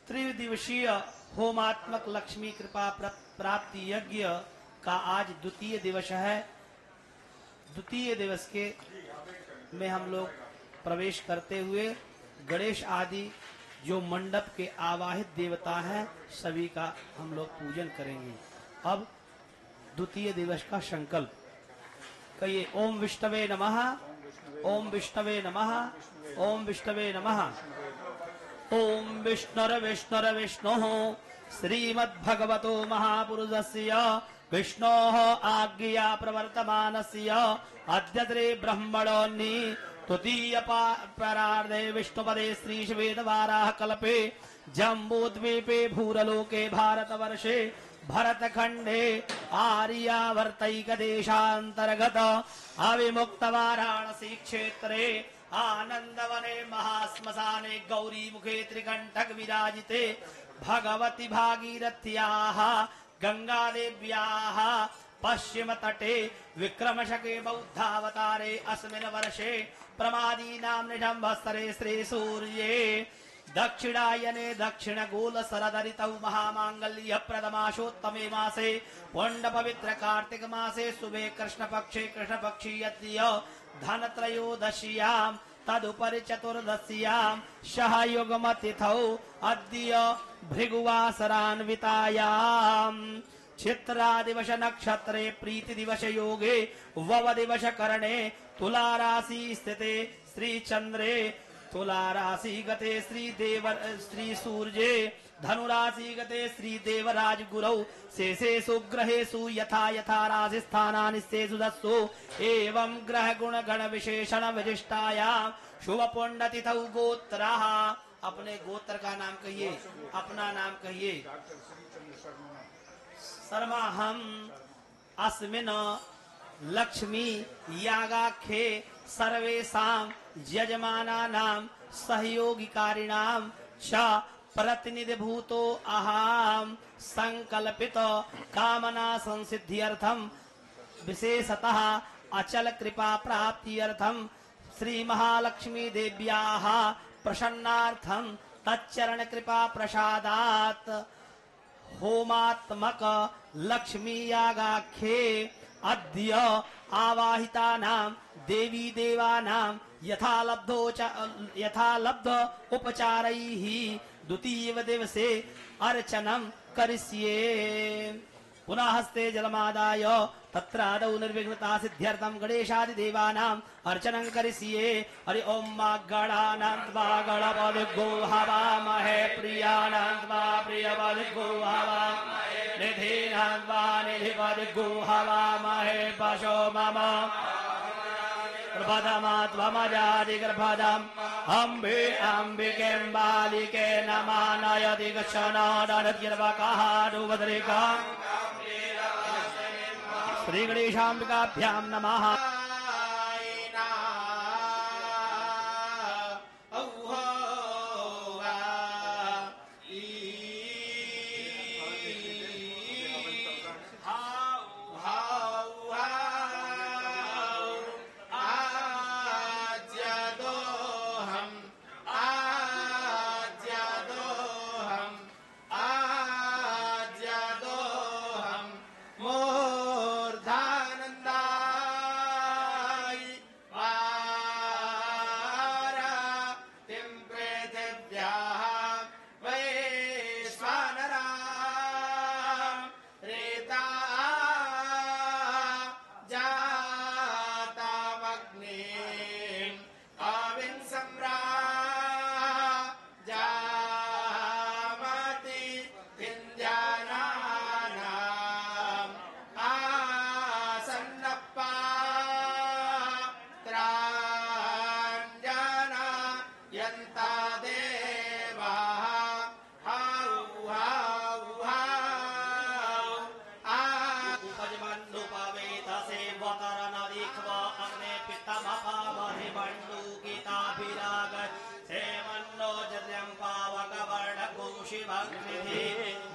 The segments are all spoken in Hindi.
त्रिदिवसीय होमात्मक लक्ष्मी कृपा प्राप्ति यज्ञ का आज द्वितीय दिवस है। द्वितीय दिवस के में हम लोग प्रवेश करते हुए गणेश आदि जो मंडप के आवाहित देवता हैं सभी का हम लोग पूजन करेंगे। अब द्वितीय दिवस का संकल्प कहिए। ओम विष्णवे नमः, ओम विष्णवे नमः, ओम विष्णवे नमः। ओम विष्णुर विष्णुः श्रीमद्भगवतो महापुरुषस्य विष्णोः आज्ञया प्रवर्तमानस्य अद्यत्रे ब्रह्मणोऽन्नि तृतीय परार्धे विष्णुपदे श्रीशवेदवाराह कल्पे जम्बूद्वीपे भूरलोके भारतवर्षे भरतखंडे आर्यावर्तैक देशांतर्गत अविमुक्त वाराणसी क्षेत्रे आनंदवने महाश्मशाने गौरी मुखे त्रिकंठक विराजिते भगवती भागीरथ्याः गंगादेव्याः पश्चिम तटे विक्रमशके बौद्धावतारे अस्मिन् वर्षे प्रमादीनां निजंभस्तरे श्री सूर्ये दक्षिणायने दक्षिण गोल सरदरितौ महामांगल्य प्रदमाशोत्तमे मासे पुण्ड पवित्र कार्तिक मासे शुभे कृष्ण पक्षी अद्य धनत्रयोदश्यां तदुपरि चतुर्दश्यां सहयुग्मतिथौ अद्य भृगुवासरान्वितायां चित्रा दिवस नक्षत्रे प्रीति दिवस योगे वव दिवस करणे तुला राशि स्थिते श्री चंद्रे तुला राशि गते श्री सूर्ये धनुराशि गते श्री देवराज गुरौ शेषेषु ग्रहेषु यथा यथा राशि स्थानानि शेषु दस्सु एवं ग्रह गुण गण विशेषण विशिष्टायां शुभ पुण्य तिथौ गोत्राः। अपने गोत्र का नाम कहिए, अपना नाम कहिए। शर्मा हम अस्मिन् लक्ष्मी यागाख्ये सर्वेषां यजमानानां सहयोगिकारिणां च प्रतिनिधिभूतो अहं संकल्पित कामना संसिद्ध्यर्थं विशेषतः अचल कृपा प्राप्त्यर्थं श्री महालक्ष्मी देव्याः प्रसन्नार्थं तच्चरण कृपा प्रसादात् होमात्मक लक्ष्मी यागाख्ये अद्य आवाहितानां देवी देवानां यथालब्ध उपचारैः द्वितीय दिवसे अर्चनं करिष्ये। पुनः हस्ते जलमादाय तत्रादौ निर्विघ्नता सिद्ध्यर्थं गणेशादिदेवानाम् अर्चनं करिष्ये। हरि ओम गणानान्त्वा गणपतिर्गो हवामहे प्रियाणान्त्वा प्रियपतिर्गो हवामहे निधीनान्त्वा निधिपतिर्गो हवामहे पशो मम प्रपदमात्वमजादिगर्भदम् अम्बे अम्बिकें बालिके नमानयति गच्छनादनतिर्वकः रुवद्रिकाम् श्री गणेशाम्बिकाभ्यां नमः।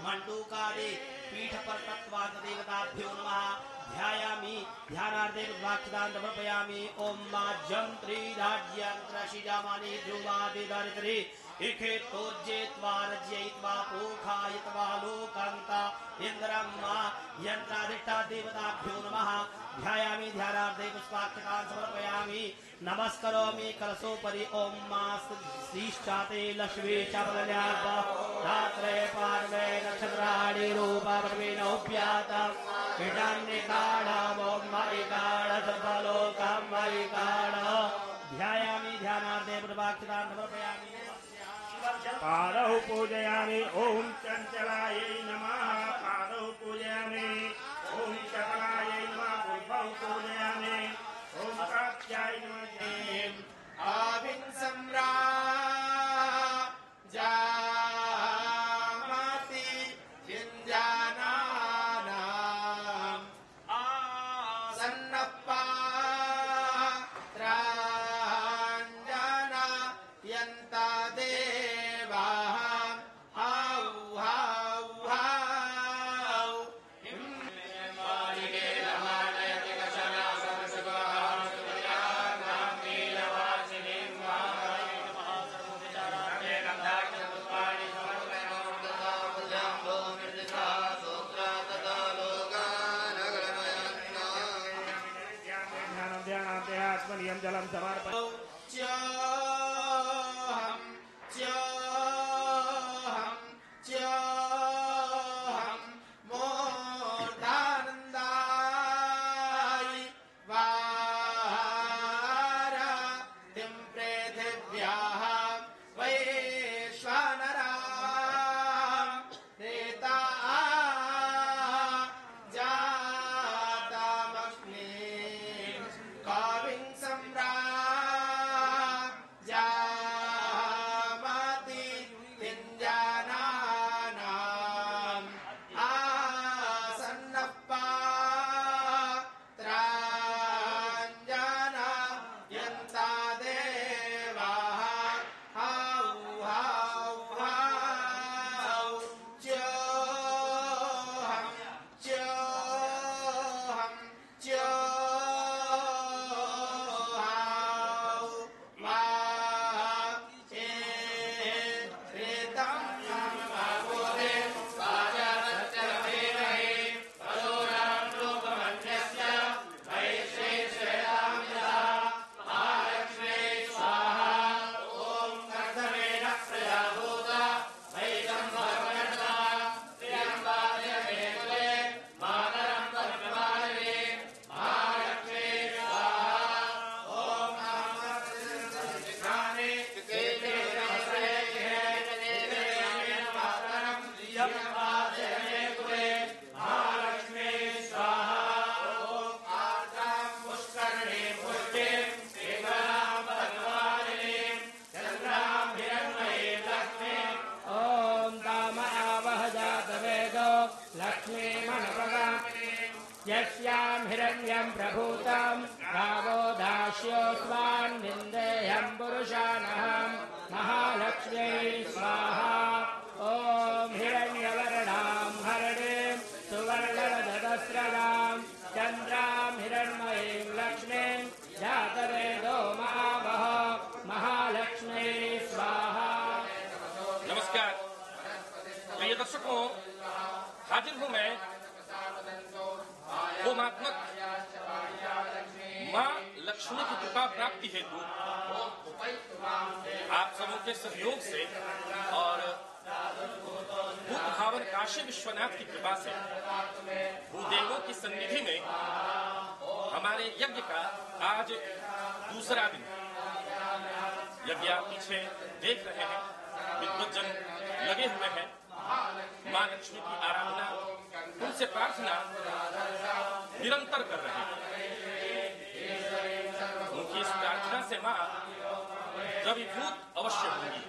मंडूकादि पीठ पर तत्वाद देवताभ्यो नमः ध्यायामि ध्यानार्थे रुद्राक्षदान समर्पयामि ओम माज्यं त्रिराज्यंत्रशिजामानि ध्रुवादि दरिद्रे इखेतोर्जेत्वा रज्ययित्वा पोखायित्वा लोकान्ता इन्द्रं यन्त्राधिष्ठा देवताभ्यो नमः ध्यायामि ध्यानार्थे पुष्पाक्षतान् समर्पयामि नमस्करोमि कलशोपरि ओम श्रीश्चाते लक्ष्मी चपल्याप रात्रे पार्वे नक्षत्राणि रूपवर्विनोऽभ्यातम् इडान्निकाढम् ओम मयिकाढ सर्वलोकं मयिकाढ ध्यायामि ध्यानार्थे पुष्पाक्षतान् समर्पयामि पादौ पूजयामि ओम चंचलायै नमः पादौ पूजयामि ओम चपलायै नमः पुष्पौ पूजयामि ओम कात्याय नमः आविं सम्राजामति विन्द्यानानाम् आसन्नपात्राञ्जना यन्ता देवाः हौ हौ हौ ध्यानाध्यात्मनियं जलं समर्पयामि च्योऽहं च्योऽहं च्योऽहं मोर्धानन्दाय वारातिं पृथिव्याः वैश्वानरां नेता जातामस्मि काविं सम्राजामति विन्द्यानानाम् आसन्नपात्राञ्जना यन्ता देवाः हौ हौ हौ च्योऽहं च्योऽहं च्योऽहौ वा एतं भगवते वाजरत्यभिमहे परोरां रूपमन्यस्य वैश्वेश्वरां यथा महालक्ष्मी स्वाहा ॐ कर्दमेन प्रजाभूत वैदं भगवन्ता त्र्यम्बादेवे कुले मातरं तन्नमामि महालक्ष्मी स्वाहा ॐ नमः कृष्णाने केते नमस्ते देवे मातरं त्र्यम्बादेवे कुले महालक्ष्मी स्वाहा ॐ आर्द्रां पुष्करणे पुष्टिं केवलां भगवानिनीं चन्द्रां हिरण्मयीं लक्ष्मीं ओम कामावह जातवेदो लक्ष्मीमनुपगामिनीं यस्यां हिरण्यं प्रभूतं गावो दास्योऽस्मान् निन्देयं पुरुषानहं महालक्ष्म्यै स्वाहा ओम हिरण्यवर्णां हरणीं सुवर्णरजतस्रजां चन्द्रां हिरण्मयीं लक्ष्मीं जातवेदो महावह महालक्ष्म्यै स्वाहा। नमस्कार प्रिय दर्शकों, हाजिर हूं मैं होमात्मक मां लक्ष्मी की कृपा प्राप्ति हेतु आप सबों के सहयोग से और भूत भावन काशी विश्वनाथ की कृपा से भूदेवों की सन्निधि में हमारे यज्ञ का आज दूसरा दिन। यज्ञ आप पीछे देख रहे हैं, विद्वज्जन लगे हुए हैं, मां लक्ष्मी की आराधना, उनसे प्रार्थना निरंतर कर रहे हैं। उनकी इस प्रार्थना से मां द्रवीभूत अवश्य होंगी।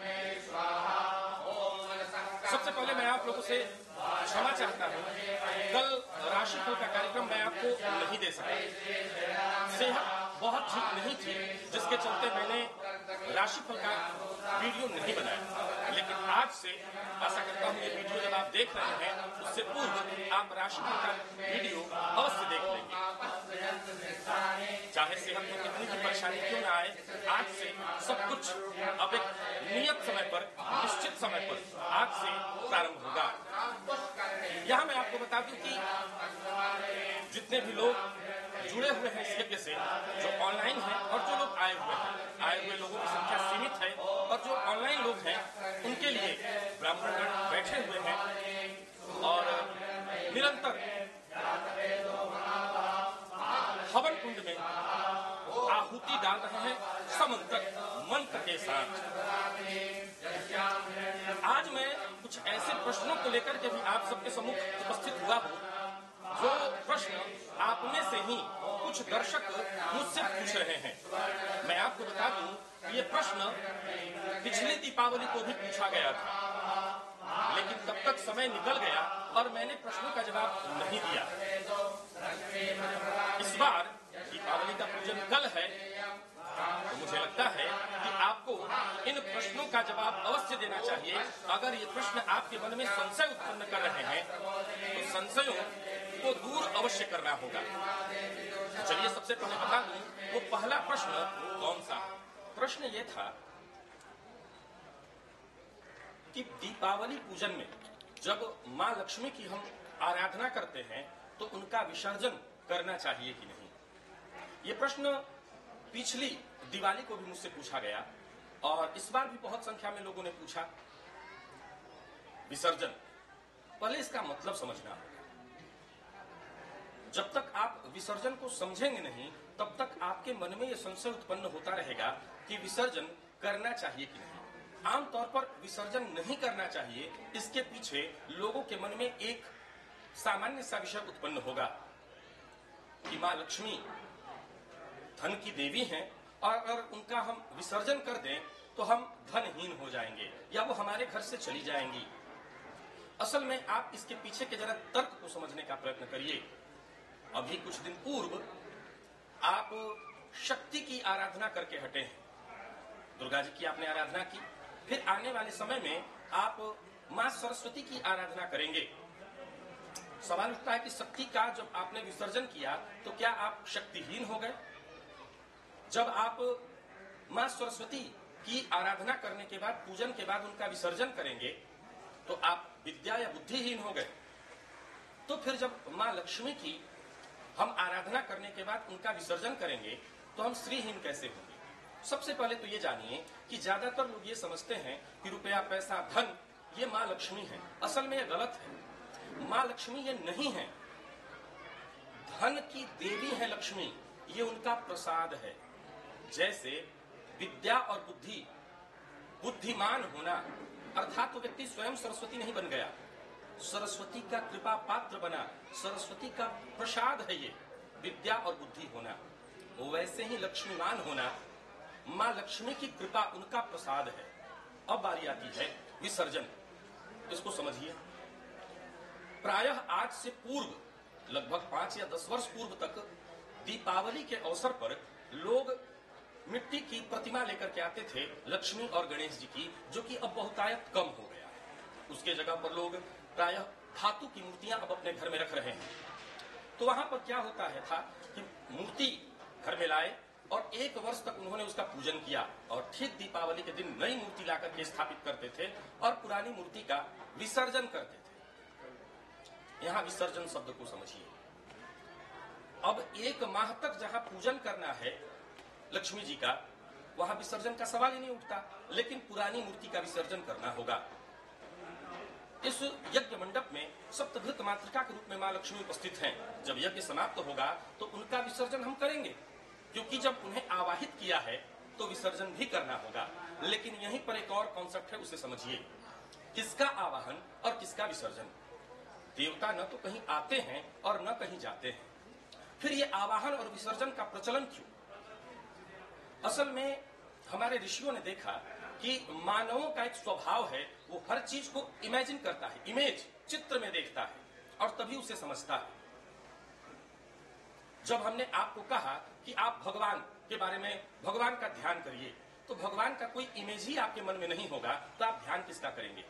सबसे पहले मैं आप लोगों से क्षमा चाहता हूँ, कल राशिफल का कार्यक्रम मैं आपको नहीं दे सका। सेहत बहुत ठीक नहीं थी, जिसके चलते मैंने राशिफल का वीडियो नहीं बनाया, लेकिन आज से आशा करता हूँ ये वीडियो जब आप देख रहे हैं उससे पूर्व आप राशिफल का वीडियो अवश्य देख लेंगे। चाहे सेहत में कितनी भी परेशानी क्यों ना आए, आज से सब कुछ अब एक नियत समय पर, निश्चित समय पर आज से प्रारंभ होगा। यहाँ मैं आपको बता दूं कि जितने भी लोग जुड़े हुए हैं इस यज्ञ से, जो ऑनलाइन हैं और जो लोग आए हुए लोगों की संख्या सीमित है, और जो ऑनलाइन लोग हैं उनके लिए ब्राह्मणगण बैठे हुए हैं और निरंतर हवन कुंड में आहुति डाल रहे हैं समंत्रक मंत्र के साथ। आज मैं कुछ ऐसे प्रश्नों को लेकर के भी आप सबके सम्मुख उपस्थित हुआ हूँ, जो प्रश्न आप में से ही कुछ दर्शक मुझसे पूछ रहे हैं। मैं आपको बता दूं ये प्रश्न पिछली दीपावली को भी पूछा गया था, लेकिन तब तक समय निकल गया और मैंने प्रश्नों का जवाब नहीं दिया। इस बार दीपावली का पूजन कल है, तो मुझे लगता है कि आपको इन प्रश्नों का जवाब अवश्य देना चाहिए। अगर ये प्रश्न आपके मन में संशय उत्पन्न कर रहे हैं तो संशयों को दूर अवश्य करना होगा। चलिए सबसे पहले बता दूं वो पहला प्रश्न कौन सा। प्रश्न ये था कि दीपावली पूजन में जब माँ लक्ष्मी की हम आराधना करते हैं तो उनका विसर्जन करना चाहिए कि नहीं। ये प्रश्न पिछली दिवाली को भी मुझसे पूछा गया और इस बार भी बहुत संख्या में लोगों ने पूछा। विसर्जन, पहले इसका मतलब समझना होगा। जब तक आप विसर्जन को समझेंगे नहीं तब तक आपके मन में यह संशय उत्पन्न होता रहेगा कि विसर्जन करना चाहिए कि नहीं। आमतौर पर विसर्जन नहीं करना चाहिए, इसके पीछे लोगों के मन में एक सामान्य सा विषय उत्पन्न होगा कि माँ लक्ष्मी धन की देवी हैं और अगर उनका हम विसर्जन कर दें तो हम धनहीन हो जाएंगे या वो हमारे घर से चली जाएंगी। असल में आप इसके पीछे के जरा तर्क को समझने का प्रयत्न करिए। अभी कुछ दिन पूर्व आप शक्ति की आराधना करके हटे हैं, दुर्गा जी की आपने आराधना की, फिर आने वाले समय में आप मां सरस्वती की आराधना करेंगे। सवाल उठता है कि शक्ति का जब आपने विसर्जन किया तो क्या आप शक्तिहीन हो गए? जब आप मां सरस्वती की आराधना करने के बाद, पूजन के बाद उनका विसर्जन करेंगे तो आप विद्या या बुद्धिहीन हो गए। तो फिर जब मां लक्ष्मी की हम आराधना करने के बाद उनका विसर्जन करेंगे तो हम श्रीहीन कैसे होंगे? सबसे पहले तो ये जानिए कि ज्यादातर लोग ये समझते हैं कि रुपया, पैसा, धन ये मां लक्ष्मी है। असल में ये गलत है। मां लक्ष्मी ये नहीं है। धन की देवी है लक्ष्मी, ये उनका प्रसाद है। जैसे विद्या और बुद्धि, बुद्धिमान होना अर्थात तो व्यक्ति स्वयं सरस्वती नहीं बन गया, सरस्वती का कृपा पात्र बना, सरस्वती का प्रसाद है ये विद्या और बुद्धि होना। वैसे ही लक्ष्मीवान होना मां लक्ष्मी की कृपा, उनका प्रसाद है। अब बारी आती है विसर्जन। इसको समझिए। प्रायः आज से पूर्व लगभग 5 या 10 वर्ष पूर्व तक दीपावली के अवसर पर लोग मिट्टी की प्रतिमा लेकर के आते थे, लक्ष्मी और गणेश जी की, जो कि अब बहुतायत कम हो गया है। उसके जगह पर लोग प्रायः धातु की मूर्तियां अब अपने घर में रख रहे हैं। तो वहां पर क्या होता है था कि मूर्ति घर में लाए और 1 वर्ष तक उन्होंने उसका पूजन किया और ठीक दीपावली के दिन नई मूर्ति लाकर के स्थापित करते थे और पुरानी मूर्ति का विसर्जन करते थे। यहां विसर्जन शब्द को समझिए। अब 1 माह तक जहां पूजन करना है लक्ष्मी जी का, वहां विसर्जन का सवाल ही नहीं उठता, लेकिन पुरानी मूर्ति का विसर्जन करना होगा। इस यज्ञ मंडप में सप्तघृत मातृका के रूप में मां लक्ष्मी उपस्थित हैं। जब यज्ञ समाप्त होगा तो उनका विसर्जन हम करेंगे, क्योंकि जब उन्हें आवाहित किया है तो विसर्जन भी करना होगा। लेकिन यहीं पर एक और कॉन्सेप्ट है, उसे समझिए। किसका आवाहन और किसका विसर्जन? देवता न तो कहीं आते हैं और न कहीं जाते हैं, फिर ये आवाहन और विसर्जन का प्रचलन क्यों? असल में हमारे ऋषियों ने देखा कि मानवों का एक स्वभाव है, वो हर चीज को इमेजिन करता है, इमेज चित्र में देखता है और तभी उसे समझता है। जब हमने आपको कहा कि आप भगवान के बारे में, भगवान का ध्यान करिए, तो भगवान का कोई इमेज ही आपके मन में नहीं होगा तो आप ध्यान किसका करेंगे?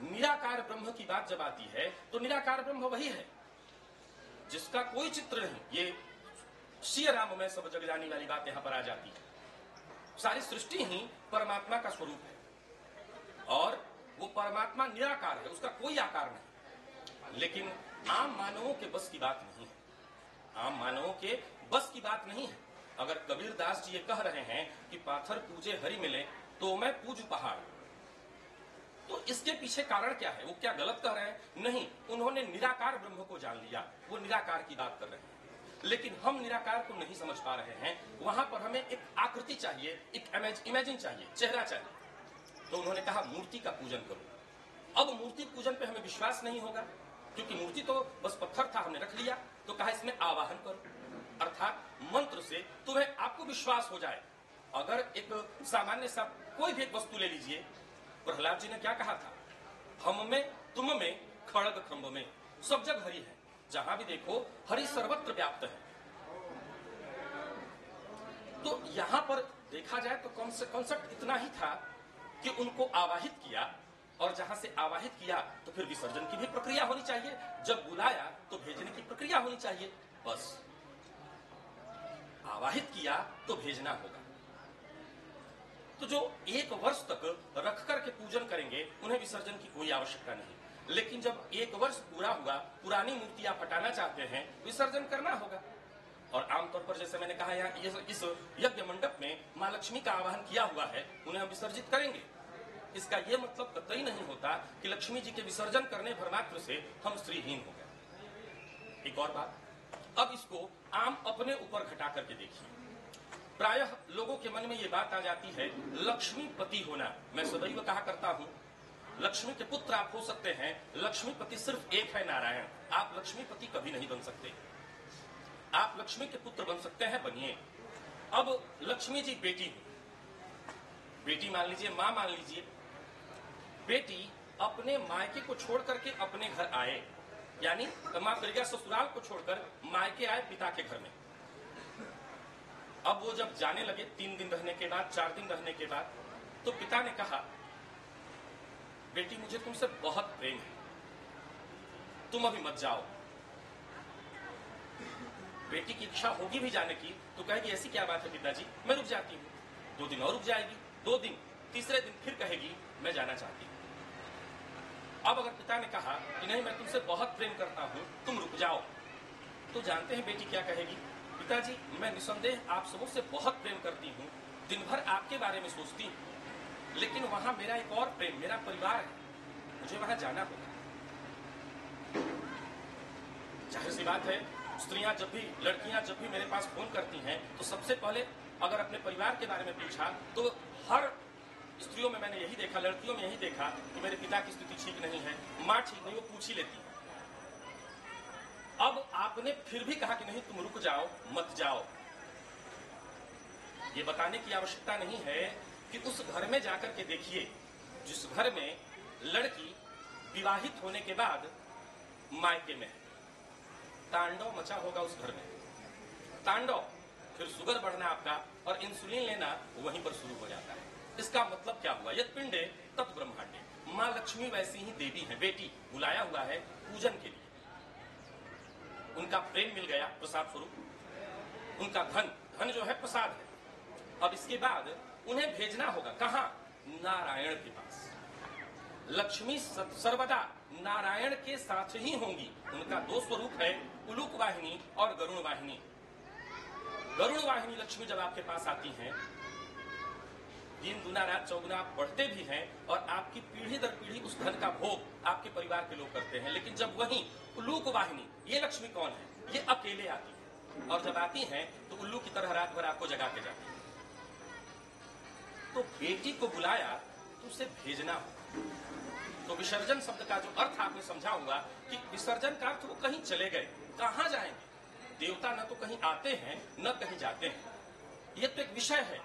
निराकार ब्रह्म की बात जब आती है तो निराकार ब्रह्म वही है जिसका कोई चित्र नहीं। ये श्री राम में सब जग जानी वाली बात यहां पर आ जाती है। सारी सृष्टि ही परमात्मा का स्वरूप है और वो परमात्मा निराकार है, उसका कोई आकार नहीं। लेकिन आम मानवों के बस की बात नहीं है, आम मानवों के बस की बात नहीं है। अगर कबीरदास जी ये कह रहे हैं कि पाथर पूजे हरि मिले तो मैं पूजू पहाड़, तो इसके पीछे कारण क्या है? वो क्या गलत कह रहे हैं? नहीं, उन्होंने निराकार ब्रह्म को जान लिया, वो निराकार की बात कर रहे हैं। लेकिन हम निराकार को नहीं समझ पा रहे हैं। वहां पर हमें एक आकृति चाहिए, एक इमेजिन चाहिए, चेहरा चाहिए। तो उन्होंने कहा मूर्ति का पूजन करो। अब मूर्ति पूजन पे हमें विश्वास नहीं होगा क्योंकि मूर्ति तो बस पत्थर था, हमने रख लिया। तो कहा इसमें आवाहन करो, अर्थात मंत्र से तुम्हें आपको विश्वास हो जाए। अगर एक सामान्य सा कोई भी एक वस्तु ले लीजिए, प्रहलाद जी ने क्या कहा था? हम में, तुम में, खड़ग खंभ में, सब जग हरि है। जहां भी देखो हरि सर्वत्र व्याप्त है। तो यहां पर देखा जाए तो कॉन्सेप्ट इतना ही था कि उनको आवाहित किया, और जहां से आवाहित किया तो फिर विसर्जन की भी प्रक्रिया होनी चाहिए। जब बुलाया तो भेजने की प्रक्रिया होनी चाहिए। बस आवाहित किया तो भेजना होगा। तो जो 1 वर्ष तक रख करके पूजन करेंगे उन्हें विसर्जन की कोई आवश्यकता नहीं। लेकिन जब 1 वर्ष पूरा हुआ, पुरानी मूर्ति आप हटाना चाहते हैं, विसर्जन करना होगा। और आमतौर पर जैसे मैंने कहा, यहाँ इस यज्ञ मंडप में मां लक्ष्मी का आवाहन किया हुआ है, उन्हें हम विसर्जित करेंगे। इसका यह मतलब कतई नहीं होता कि लक्ष्मी जी के विसर्जन करने भर मात्र से हम श्रीहीन हो गए। एक और बात, अब इसको आम अपने ऊपर घटा करके देखिए। प्रायः लोगों के मन में ये बात आ जाती है, लक्ष्मीपति होना। मैं सदैव कहा करता हूं, लक्ष्मी के पुत्र आप हो सकते हैं, लक्ष्मीपति सिर्फ एक है, नारायण। आप लक्ष्मीपति कभी नहीं बन सकते। आप लक्ष्मी के पुत्र बन सकते हैं, बनिए। अब लक्ष्मी जी बेटी मान लीजिए, मां मान लीजिए। बेटी अपने मायके को छोड़ करके अपने घर आए, यानी मां दुर्गा ससुराल को छोड़कर मायके आए पिता के घर में। अब वो जब जाने लगे 3 दिन रहने के बाद, 4 दिन रहने के बाद, तो पिता ने कहा, बेटी मुझे तुमसे बहुत प्रेम है, तुम अभी मत जाओ। बेटी की इच्छा होगी भी जाने की तो कहेगी, ऐसी क्या बात है पिताजी, मैं रुक जाती हूँ। 2 दिन और रुक जाएगी, 2 दिन, तीसरे दिन फिर कहेगी मैं जाना चाहती हूँ। अब अगर पिता ने कहा कि नहीं मैं तुमसे बहुत प्रेम करता हूँ, तुम रुक जाओ, तो जानते हैं बेटी क्या कहेगी? पिताजी मैं निसंदेह आप सबों से बहुत प्रेम करती हूँ, दिन भर आपके बारे में सोचती हूँ, लेकिन वहां मेरा एक और प्रेम, मेरा परिवार है, मुझे वहां जाना होगा। जाहिर सी बात है, स्त्रियां जब भी, लड़कियां जब भी मेरे पास फोन करती हैं तो सबसे पहले अगर अपने परिवार के बारे में पूछा तो हर स्त्रियों में मैंने यही देखा, लड़कियों में यही देखा कि मेरे पिता की स्थिति ठीक नहीं है, मां ठीक नहीं, वो पूछ ही लेती है। अब आपने फिर भी कहा कि नहीं तुम रुक जाओ, मत जाओ। ये बताने की आवश्यकता नहीं है कि उस घर में जाकर के देखिए जिस घर में लड़की विवाहित होने के बाद मायके में है, तांडव मचा होगा उस घर में। तांडव, फिर शुगर बढ़ना आपका और इंसुलिन लेना वहीं पर शुरू हो जाता है। इसका मतलब क्या हुआ? यद पिंडे तत् ब्रह्मांडे। मां लक्ष्मी वैसी ही देवी है, बेटी बुलाया हुआ है पूजन के लिए। उनका प्रेम मिल गया प्रसाद स्वरूप, उनका धन जो है प्रसाद है। अब इसके बाद उन्हें भेजना होगा कहां? नारायण के पास। लक्ष्मी सर्वदा नारायण के साथ ही होंगी। उनका 2 स्वरूप है, उलूक वाहिनी और गरुण वाहिनी। गरुण वाहिनी लक्ष्मी जब आपके पास आती हैं, दिन दुना रात चौगुना आप बढ़ते भी हैं और आपकी पीढ़ी दर पीढ़ी उस धन का भोग आपके परिवार के लोग करते हैं। लेकिन जब वही उल्लू वाहिनी, ये लक्ष्मी कौन है? ये अकेले आती है और जब आती हैं तो उल्लू की तरह रात भर आपको जगा के जाती है। तो बेटी को बुलाया तो उसे भेजना हो। तो विसर्जन शब्द का जो अर्थ आपने समझा होगा कि विसर्जन का अर्थ वो कहीं चले गए, कहां जाएंगे? देवता न तो कहीं आते हैं न कहीं जाते हैं। ये तो एक विषय है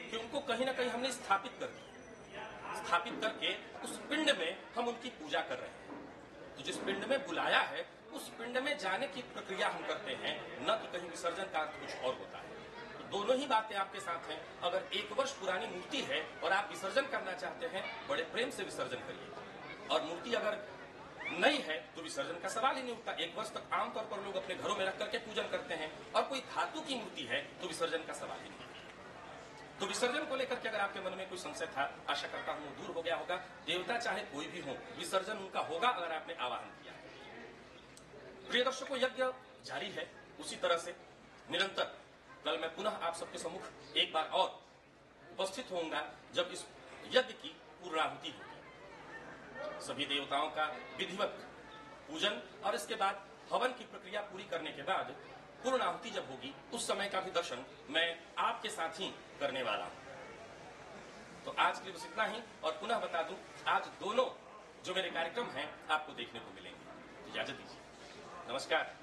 कि उनको कहीं ना कहीं हमने स्थापित कर दिया। स्थापित करके उस पिंड में हम उनकी पूजा कर रहे हैं। तो जिस पिंड में बुलाया है उस पिंड में जाने की प्रक्रिया हम करते हैं, न कि कहीं विसर्जन का अर्थ कुछ और होता है। दोनों ही बातें आपके साथ हैं। अगर 1 वर्ष पुरानी मूर्ति है और आप विसर्जन करना चाहते हैं, बड़े प्रेम से विसर्जन करिए। और मूर्ति अगर नहीं है तो विसर्जन का सवाल ही नहीं उठता। 1 वर्ष तक आमतौर पर लोग अपने घरों में रख करके पूजन करते हैं, और कोई धातु की मूर्ति है तो विसर्जन का सवाल ही नहीं। तो विसर्जन को लेकर के अगर आपके मन में कोई संशय था, आशा करता हूं दूर हो गया होगा। देवता चाहे कोई भी हो, विसर्जन उनका होगा अगर आपने आवाहन किया। प्रिय दर्शकों, यज्ञ जारी है उसी तरह से निरंतर। कल मैं पुनः आप सबके सम्मुख एक बार और उपस्थित होऊंगा जब इस यज्ञ की पूर्णाहुति होगी। सभी देवताओं का विधिवत पूजन और इसके बाद हवन की प्रक्रिया पूरी करने के बाद पूर्णाहुति जब होगी, उस समय का भी दर्शन मैं आपके साथ ही करने वाला हूं। तो आज के लिए बस इतना ही, और पुनः बता दूं, आज दोनों जो मेरे कार्यक्रम हैं आपको देखने को मिलेंगे। इजाजत दीजिए, नमस्कार।